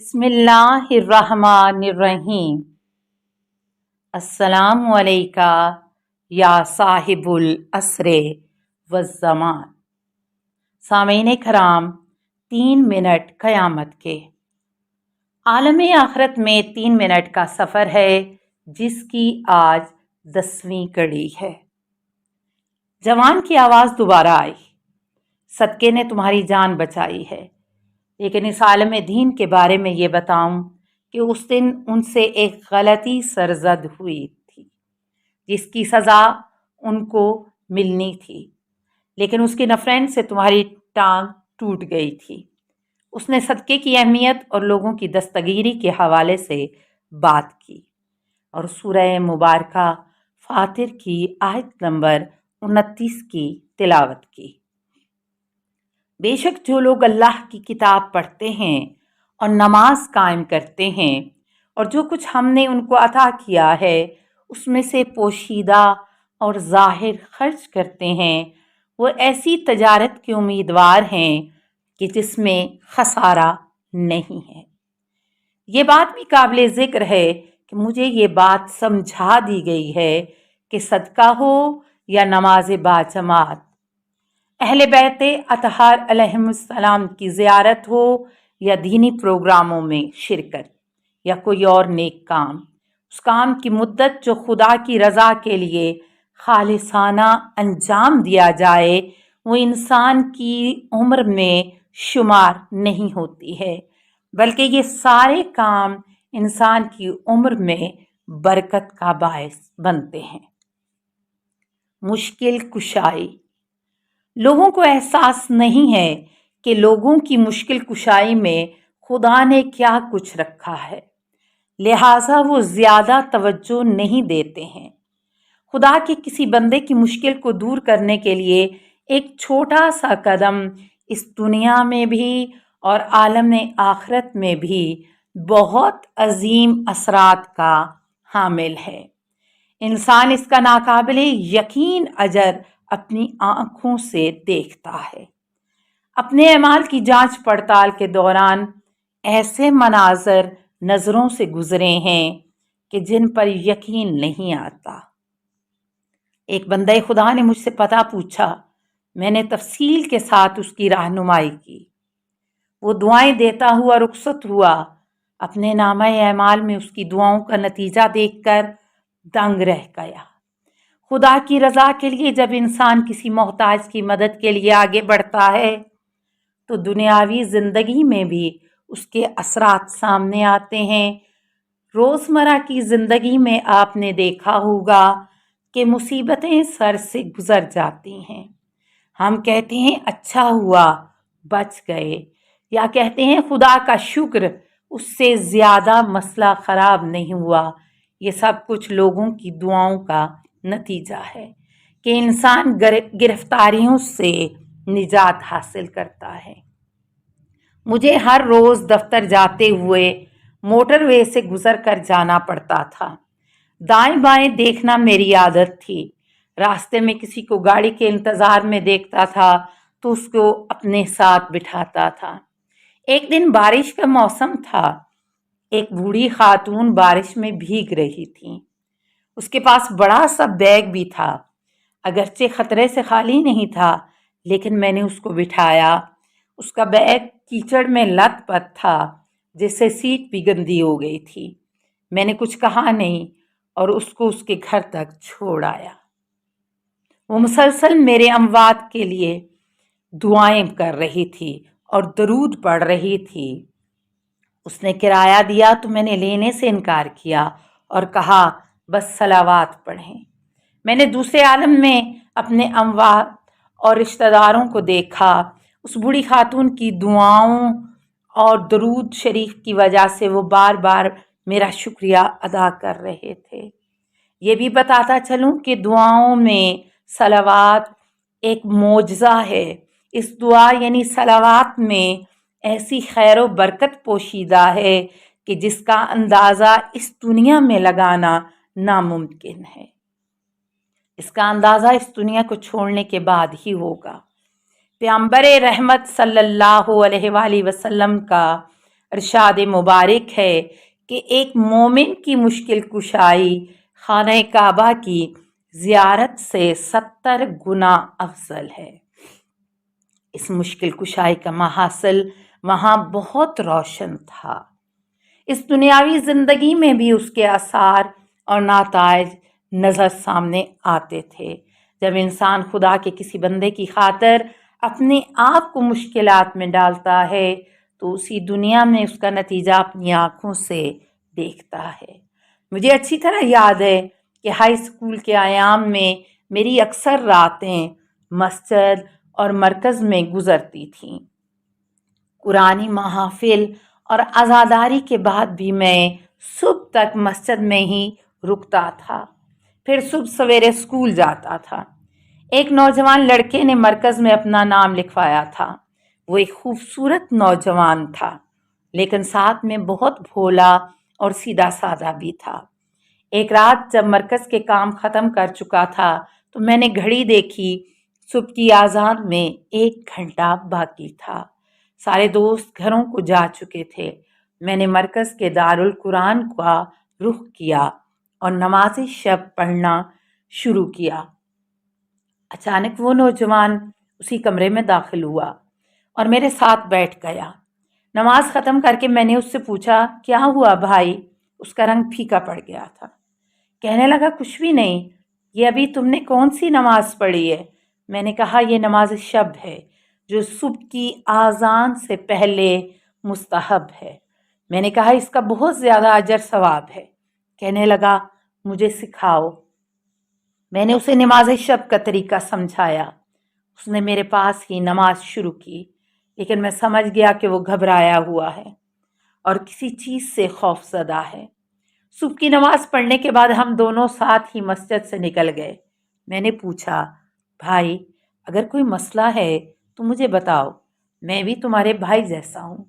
بسم اللہ الرحمن الرحیم۔ السلام علیکہ یا صاحب العصر والزمان۔ سامعین کرام، 3 منٹ قیامت کے عالم آخرت میں 3 منٹ کا سفر ہے جس کی آج 10ویں کڑی ہے۔ جوان کی آواز دوبارہ آئی، صدقے نے تمہاری جان بچائی ہے، لیکن اس عالم دین کے بارے میں یہ بتاؤں کہ اس دن ان سے ایک غلطی سرزد ہوئی تھی جس کی سزا ان کو ملنی تھی، لیکن اس کے نفرین سے تمہاری ٹانگ ٹوٹ گئی تھی۔ اس نے صدقے کی اہمیت اور لوگوں کی دستگیری کے حوالے سے بات کی اور سورہ مبارکہ فاطر کی آیت نمبر 29 کی تلاوت کی۔ بے شک جو لوگ اللہ کی کتاب پڑھتے ہیں اور نماز قائم کرتے ہیں اور جو کچھ ہم نے ان کو عطا کیا ہے اس میں سے پوشیدہ اور ظاہر خرچ کرتے ہیں، وہ ایسی تجارت کے امیدوار ہیں کہ جس میں خسارہ نہیں ہے۔ یہ بات بھی قابل ذکر ہے کہ مجھے یہ بات سمجھا دی گئی ہے کہ صدقہ ہو یا نماز باجماعت، اہل بیت اطہار علیہم السلام کی زیارت ہو یا دینی پروگراموں میں شرکت یا کوئی اور نیک کام، اس کام کی مدت جو خدا کی رضا کے لیے خالصانہ انجام دیا جائے وہ انسان کی عمر میں شمار نہیں ہوتی ہے، بلکہ یہ سارے کام انسان کی عمر میں برکت کا باعث بنتے ہیں۔ مشکل کشائی۔ لوگوں کو احساس نہیں ہے کہ لوگوں کی مشکل کشائی میں خدا نے کیا کچھ رکھا ہے، لہٰذا وہ زیادہ توجہ نہیں دیتے ہیں۔ خدا کے کسی بندے کی مشکل کو دور کرنے کے لیے ایک چھوٹا سا قدم اس دنیا میں بھی اور عالم آخرت میں بھی بہت عظیم اثرات کا حامل ہے۔ انسان اس کا ناقابل یقین اجر اپنی آنکھوں سے دیکھتا ہے۔ اپنے اعمال کی جانچ پڑتال کے دوران ایسے مناظر نظروں سے گزرے ہیں کہ جن پر یقین نہیں آتا۔ ایک بندہ خدا نے مجھ سے پتہ پوچھا، میں نے تفصیل کے ساتھ اس کی رہنمائی کی۔ وہ دعائیں دیتا ہوا رخصت ہوا۔ اپنے نامہ اعمال میں اس کی دعاؤں کا نتیجہ دیکھ کر دنگ رہ گیا۔ خدا کی رضا کے لیے جب انسان کسی محتاج کی مدد کے لیے آگے بڑھتا ہے تو دنیاوی زندگی میں بھی اس کے اثرات سامنے آتے ہیں۔ روزمرہ کی زندگی میں آپ نے دیکھا ہوگا کہ مصیبتیں سر سے گزر جاتی ہیں۔ ہم کہتے ہیں اچھا ہوا بچ گئے، یا کہتے ہیں خدا کا شکر اس سے زیادہ مسئلہ خراب نہیں ہوا۔ یہ سب کچھ لوگوں کی دعاؤں کا نتیجہ ہے کہ انسان گرفتاریوں سے نجات حاصل کرتا ہے۔ مجھے ہر روز دفتر جاتے ہوئے موٹر وے سے گزر کر جانا پڑتا تھا۔ دائیں بائیں دیکھنا میری عادت تھی۔ راستے میں کسی کو گاڑی کے انتظار میں دیکھتا تھا تو اس کو اپنے ساتھ بٹھاتا تھا۔ ایک دن بارش کا موسم تھا۔ ایک بوڑھی خاتون بارش میں بھیگ رہی تھی۔ اس کے پاس بڑا سا بیگ بھی تھا، اگرچہ خطرے سے خالی نہیں تھا، لیکن میں نے اس کو بٹھایا۔ اس کا بیگ کیچڑ میں لت پت تھا جس سے سیٹ بھی گندی ہو گئی تھی۔ میں نے کچھ کہا نہیں اور اس کو اس کے گھر تک چھوڑ آیا۔ وہ مسلسل میرے اموات کے لیے دعائیں کر رہی تھی اور درود پڑھ رہی تھی۔ اس نے کرایہ دیا تو میں نے لینے سے انکار کیا اور کہا بس صلوات پڑھیں۔ میں نے دوسرے عالم میں اپنے اموات اور رشتہ داروں کو دیکھا۔ اس بوڑھی خاتون کی دعاؤں اور درود شریف کی وجہ سے وہ بار بار میرا شکریہ ادا کر رہے تھے۔ یہ بھی بتاتا چلوں کہ دعاؤں میں صلوات ایک معجزہ ہے۔ اس دعا یعنی صلوات میں ایسی خیر و برکت پوشیدہ ہے کہ جس کا اندازہ اس دنیا میں لگانا ناممکن ہے۔ اس کا اندازہ اس دنیا کو چھوڑنے کے بعد ہی ہوگا۔ پیغمبر رحمت صلی اللہ علیہ وآلہ وسلم کا ارشاد مبارک ہے کہ ایک مومن کی مشکل کشائی خانہ کعبہ کی زیارت سے 70 گنا افضل ہے۔ اس مشکل کشائی کا محاصل وہاں بہت روشن تھا۔ اس دنیاوی زندگی میں بھی اس کے آثار اور نتائج نظر سامنے آتے تھے۔ جب انسان خدا کے کسی بندے کی خاطر اپنے آپ کو مشکلات میں ڈالتا ہے تو اسی دنیا میں اس کا نتیجہ اپنی آنکھوں سے دیکھتا ہے۔ مجھے اچھی طرح یاد ہے کہ ہائی اسکول کے ایام میں میری اکثر راتیں مسجد اور مرکز میں گزرتی تھیں۔ قرآنی محافل اور عزاداری کے بعد بھی میں صبح تک مسجد میں ہی رکتا تھا، پھر صبح سویرے اسکول جاتا تھا۔ ایک نوجوان لڑکے نے مرکز میں اپنا نام لکھوایا تھا۔ وہ ایک خوبصورت نوجوان تھا، لیکن ساتھ میں بہت بھولا اور سیدھا سادہ بھی تھا۔ ایک رات جب مرکز کے کام ختم کر چکا تھا تو میں نے گھڑی دیکھی، صبح کی اذان میں 1 گھنٹہ باقی تھا۔ سارے دوست گھروں کو جا چکے تھے۔ میں نے مرکز کے دارالقرآن کا رخ کیا اور نماز شب پڑھنا شروع کیا۔ اچانک وہ نوجوان اسی کمرے میں داخل ہوا اور میرے ساتھ بیٹھ گیا۔ نماز ختم کر کے میں نے اس سے پوچھا، کیا ہوا بھائی؟ اس کا رنگ پھیکا پڑ گیا تھا۔ کہنے لگا، کچھ بھی نہیں، یہ ابھی تم نے کون سی نماز پڑھی ہے؟ میں نے کہا، یہ نماز شب ہے جو صبح کی اذان سے پہلے مستحب ہے۔ میں نے کہا، اس کا بہت زیادہ اجر ثواب ہے۔ کہنے لگا، مجھے سکھاؤ۔ میں نے اسے نماز شب کا طریقہ سمجھایا۔ اس نے میرے پاس ہی نماز شروع کی، لیکن میں سمجھ گیا کہ وہ گھبرایا ہوا ہے اور کسی چیز سے خوف زدہ ہے۔ صبح کی نماز پڑھنے کے بعد ہم دونوں ساتھ ہی مسجد سے نکل گئے۔ میں نے پوچھا، بھائی اگر کوئی مسئلہ ہے تو مجھے بتاؤ، میں بھی تمہارے بھائی جیسا ہوں۔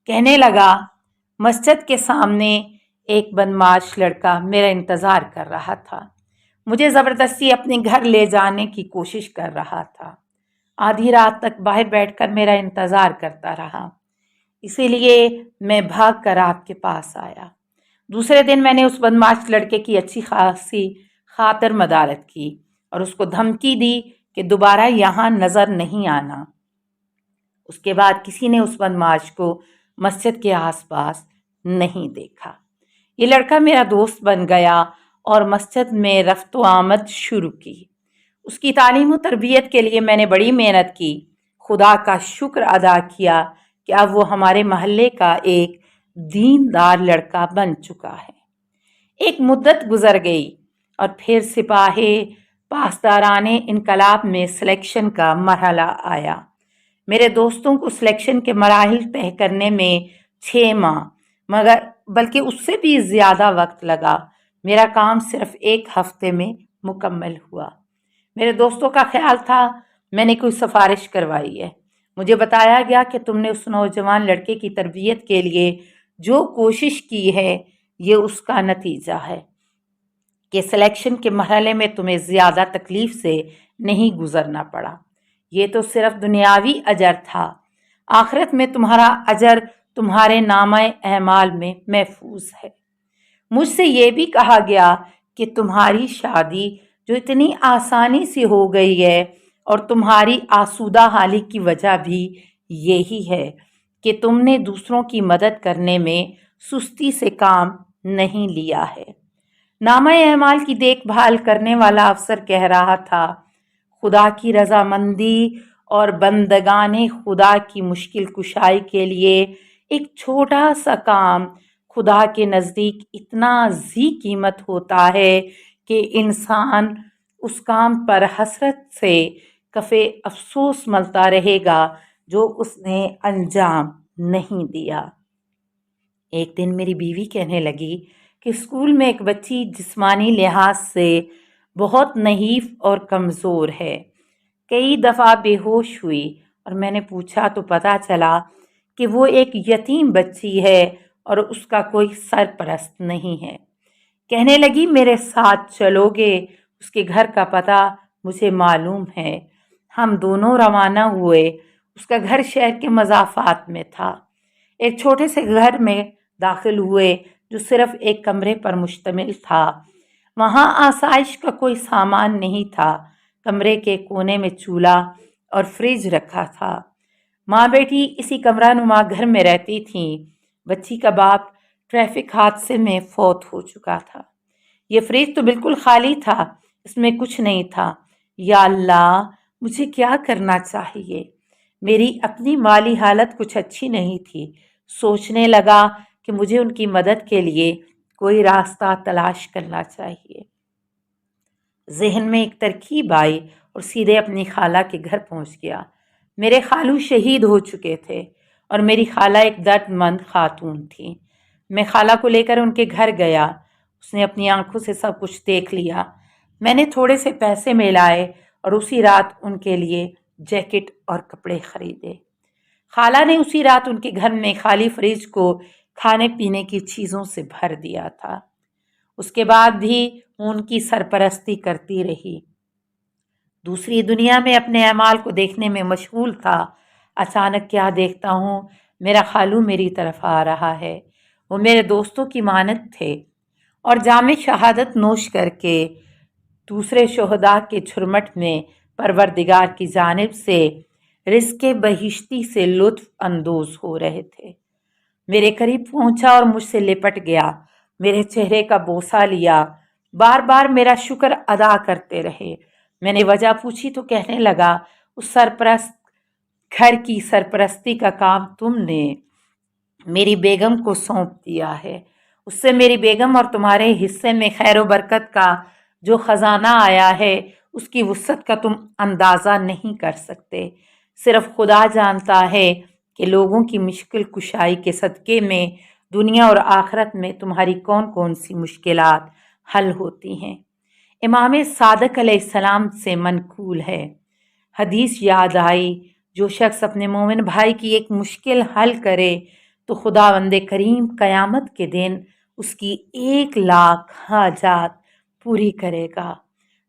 کہنے لگا، مسجد کے سامنے ایک بدمعاش لڑکا میرا انتظار کر رہا تھا، مجھے زبردستی اپنے گھر لے جانے کی کوشش کر رہا تھا۔ آدھی رات تک باہر بیٹھ کر میرا انتظار کرتا رہا، اسی لیے میں بھاگ کر آپ کے پاس آیا۔ دوسرے دن میں نے اس بدمعاش لڑکے کی اچھی خاصی خاطر مدارت کی اور اس کو دھمکی دی کہ دوبارہ یہاں نظر نہیں آنا۔ اس کے بعد کسی نے اس بدمعاش کو مسجد کے آس پاس نہیں دیکھا۔ یہ لڑکا میرا دوست بن گیا اور مسجد میں رفت و آمد شروع کی۔ اس کی تعلیم و تربیت کے لیے میں نے بڑی محنت کی۔ خدا کا شکر ادا کیا کہ اب وہ ہمارے محلے کا ایک دیندار لڑکا بن چکا ہے۔ ایک مدت گزر گئی اور پھر سپاہی پاسداران انقلاب میں سلیکشن کا مرحلہ آیا۔ میرے دوستوں کو سلیکشن کے مراحل طے کرنے میں 6 ماہ بلکہ اس سے بھی زیادہ وقت لگا۔ میرا کام صرف 1 ہفتے میں مکمل ہوا۔ میرے دوستوں کا خیال تھا میں نے کوئی سفارش کروائی ہے۔ مجھے بتایا گیا کہ تم نے اس نوجوان لڑکے کی تربیت کے لیے جو کوشش کی ہے یہ اس کا نتیجہ ہے کہ سلیکشن کے مرحلے میں تمہیں زیادہ تکلیف سے نہیں گزرنا پڑا۔ یہ تو صرف دنیاوی اجر تھا، آخرت میں تمہارا اجر تمہارے نامہ اعمال میں محفوظ ہے۔ مجھ سے یہ بھی کہا گیا کہ تمہاری شادی جو اتنی آسانی سے ہو گئی ہے اور تمہاری آسودہ حالی کی وجہ بھی یہی ہے کہ تم نے دوسروں کی مدد کرنے میں سستی سے کام نہیں لیا ہے۔ نامہ اعمال کی دیکھ بھال کرنے والا افسر کہہ رہا تھا، خدا کی رضامندی اور بندگان خدا کی مشکل کشائی کے لیے ایک چھوٹا سا کام خدا کے نزدیک اتنا ذی قیمت ہوتا ہے کہ انسان اس کام پر حسرت سے کفِ افسوس ملتا رہے گا جو اس نے انجام نہیں دیا۔ ایک دن میری بیوی کہنے لگی کہ اسکول میں ایک بچی جسمانی لحاظ سے بہت نحیف اور کمزور ہے، کئی دفعہ بے ہوش ہوئی اور میں نے پوچھا تو پتہ چلا کہ وہ ایک یتیم بچی ہے اور اس کا کوئی سرپرست نہیں ہے۔ کہنے لگی، میرے ساتھ چلو گے؟ اس کے گھر کا پتہ مجھے معلوم ہے۔ ہم دونوں روانہ ہوئے۔ اس کا گھر شہر کے مضافات میں تھا۔ ایک چھوٹے سے گھر میں داخل ہوئے جو صرف ایک کمرے پر مشتمل تھا۔ وہاں آسائش کا کوئی سامان نہیں تھا۔ کمرے کے کونے میں چولہا اور فریج رکھا تھا۔ ماں بیٹی اسی کمرہ نما گھر میں رہتی تھیں۔ بچی کا باپ ٹریفک حادثے میں فوت ہو چکا تھا۔ یہ فریج تو بالکل خالی تھا، اس میں کچھ نہیں تھا۔ یا اللہ، مجھے کیا کرنا چاہیے؟ میری اپنی مالی حالت کچھ اچھی نہیں تھی۔ سوچنے لگا کہ مجھے ان کی مدد کے لیے کوئی راستہ تلاش کرنا چاہیے۔ ذہن میں ایک ترکیب آئی اور سیدھے اپنی خالہ کے گھر پہنچ گیا۔ میرے خالو شہید ہو چکے تھے اور میری خالہ ایک درد مند خاتون تھی۔ میں خالہ کو لے کر ان کے گھر گیا۔ اس نے اپنی آنکھوں سے سب کچھ دیکھ لیا۔ میں نے تھوڑے سے پیسے ملائے اور اسی رات ان کے لیے جیکٹ اور کپڑے خریدے۔ خالہ نے اسی رات ان کے گھر میں خالی فریج کو کھانے پینے کی چیزوں سے بھر دیا تھا۔ اس کے بعد بھی ان کی سرپرستی کرتی رہی۔ دوسری دنیا میں اپنے اعمال کو دیکھنے میں مشغول تھا۔ اچانک کیا دیکھتا ہوں، میرا خالو میری طرف آ رہا ہے۔ وہ میرے دوستوں کی مانند تھے اور جام شہادت نوش کر کے دوسرے شہداء کے جھرمٹ میں پروردگار کی جانب سے رزق بہشتی سے لطف اندوز ہو رہے تھے۔ میرے قریب پہنچا اور مجھ سے لپٹ گیا، میرے چہرے کا بوسہ لیا، بار بار میرا شکر ادا کرتے رہے۔ میں نے وجہ پوچھی تو کہنے لگا، اس سرپرست گھر کی سرپرستی کا کام تم نے میری بیگم کو سونپ دیا ہے۔ اس سے میری بیگم اور تمہارے حصے میں خیر و برکت کا جو خزانہ آیا ہے، اس کی وسعت کا تم اندازہ نہیں کر سکتے۔ صرف خدا جانتا ہے کہ لوگوں کی مشکل کشائی کے صدقے میں دنیا اور آخرت میں تمہاری کون کون سی مشکلات حل ہوتی ہیں۔ امام صادق علیہ السلام سے منقول ہے، حدیث یاد آئی، جو شخص اپنے مومن بھائی کی ایک مشکل حل کرے تو خداوند کریم قیامت کے دن اس کی 1,00,000 حاجات پوری کرے گا،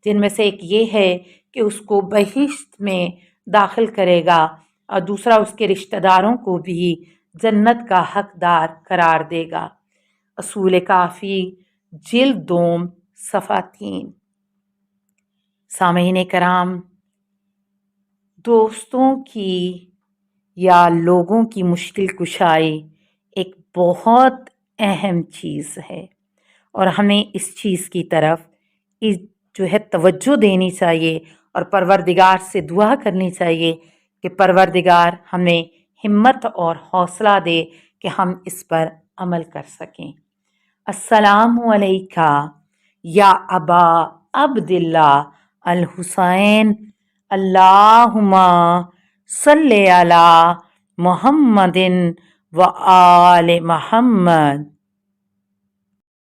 جن میں سے ایک یہ ہے کہ اس کو بہشت میں داخل کرے گا اور دوسرا اس کے رشتہ داروں کو بھی جنت کا حقدار قرار دے گا۔ اصول کافی جلد 2 صفحہ 3۔ سامعین کرام، دوستوں کی یا لوگوں کی مشکل کشائی ایک بہت اہم چیز ہے اور ہمیں اس چیز کی طرف جو ہے توجہ دینی چاہیے اور پروردگار سے دعا کرنی چاہیے کہ پروردگار ہمیں ہمت اور حوصلہ دے کہ ہم اس پر عمل کر سکیں۔ السلام علیکہ یا ابا عبداللہ الحسین، اللہم صلی علی محمد و آل محمد۔